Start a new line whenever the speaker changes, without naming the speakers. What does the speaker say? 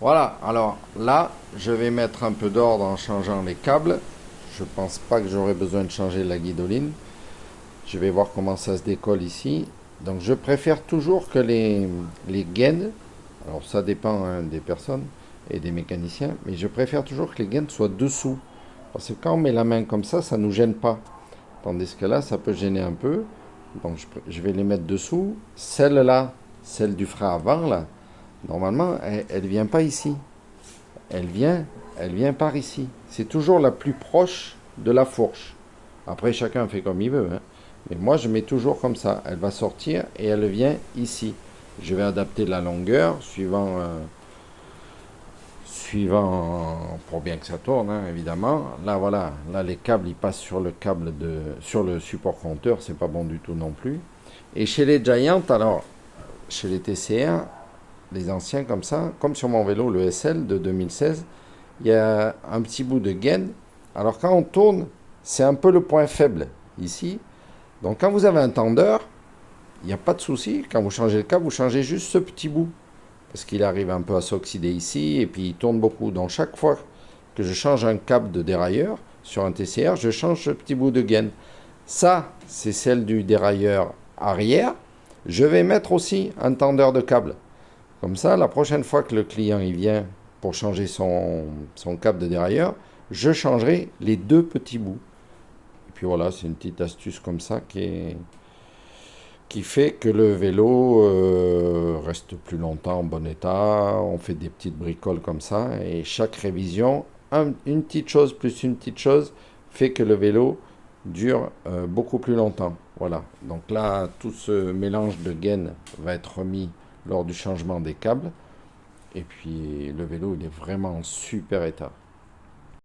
Voilà, alors là, je vais mettre un peu d'ordre en changeant les câbles. Je pense pas que j'aurai besoin de changer la guidoline. Je vais voir comment ça se décolle ici. Donc je préfère toujours que les gaines, alors ça dépend hein, des personnes et des mécaniciens, mais je préfère toujours que les gaines soient dessous. Parce que quand on met la main comme ça ne nous gêne pas. Tandis que là, ça peut gêner un peu. Donc je vais les mettre dessous. Celle-là, celle du frein avant, là, normalement, elle vient pas ici. Elle vient, elle vient par ici. C'est toujours la plus proche de la fourche. Après, chacun fait comme il veut, hein. Mais moi, je mets toujours comme ça. Elle va sortir et elle vient ici. Je vais adapter la longueur suivant pour bien que ça tourne, hein, évidemment. Là, voilà. Là, les câbles, ils passent sur le support compteur. C'est pas bon du tout non plus. Et chez les Giant, alors, chez les TCR, les anciens comme ça, comme sur mon vélo, le SL de 2016, il y a un petit bout de gaine. Alors quand on tourne, c'est un peu le point faible ici. Donc quand vous avez un tendeur, il n'y a pas de souci. Quand vous changez le câble, vous changez juste ce petit bout. Parce qu'il arrive un peu à s'oxyder ici et puis il tourne beaucoup. Donc chaque fois que je change un câble de dérailleur sur un TCR, je change ce petit bout de gaine. Ça, c'est celle du dérailleur arrière. Je vais mettre aussi un tendeur de câble. Comme ça, la prochaine fois que le client il vient pour changer son câble de dérailleur, je changerai les deux petits bouts. Et puis voilà, c'est une petite astuce comme ça qui fait que le vélo reste plus longtemps en bon état. On fait des petites bricoles comme ça et chaque révision, une petite chose plus une petite chose fait que le vélo dure beaucoup plus longtemps. Voilà, donc là, tout ce mélange de gaines va être remis lors du changement des câbles. Et puis le vélo, il est vraiment en super état.